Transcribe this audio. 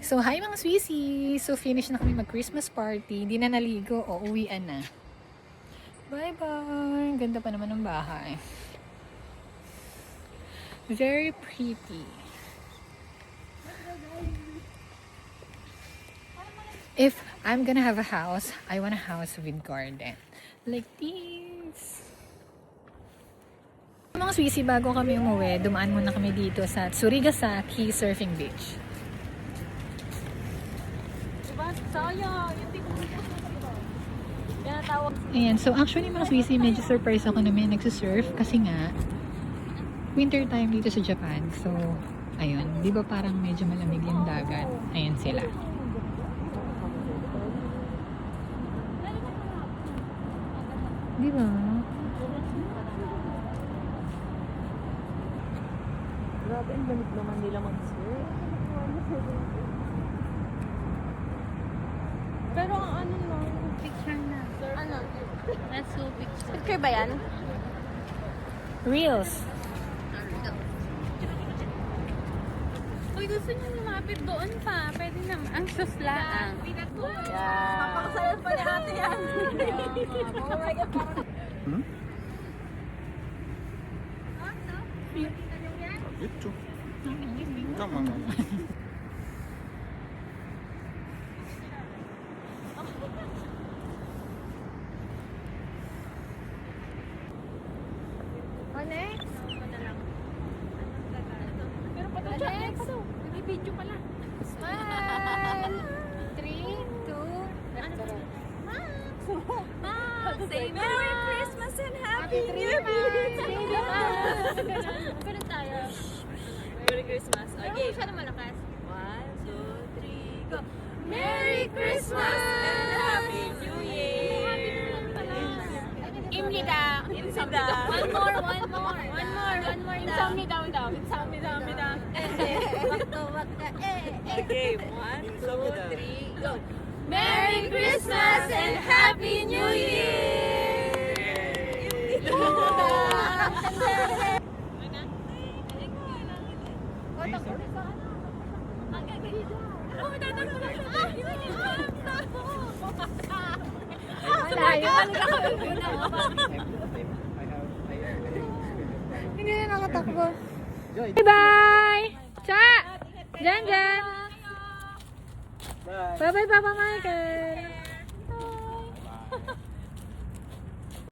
So, hi mga Swissy! So, finish na kami mag-Christmas party. Hindi na naligo. O, uwian na. Bye-bye! Ganda pa naman ng bahay. Very pretty. If I'm gonna have a house, I want a house with garden. Like this. Mga Swissy, bago kami umuwi, dumaan muna kami dito sa Tsurigasaki Surfing Beach. Ayan, so actually mga Swissy, medyo surprise ako na may nagsusurf kasi nga winter time dito sa Japan. So, ayun, di ba parang medyo malamig yung dagat? Ayan sila. Di ba? Grabe, ang lamig naman nila mag-surf. Pero ang ano no, Picture na. ano? Let's go picture. Picture ba yan? Reels. Uy, gusto niyo lumapit doon pa. Pwede naman. Ang suslaan. Yan. Papakasalan pa ni ate yan. Oh my God, parang... Ito. Tama nga. Oh, next? Pero pa daw. Next? Nag-video pala. Smile! 3, 2, Say Merry Christmas and Happy New Year! Ganun tayo. Merry Christmas. Okay. Siya na malakas. 1, 2, 3, go! Merry Christmas and Happy New Year! Imnida. Imnida. One more Insami daw. Insami daw. Okay, 1, 2, 3, go! Merry Christmas and Happy New Year! Hindi na nakatakbo. Bye-bye! Cha! Jan! Bye-bye, Papa Michael!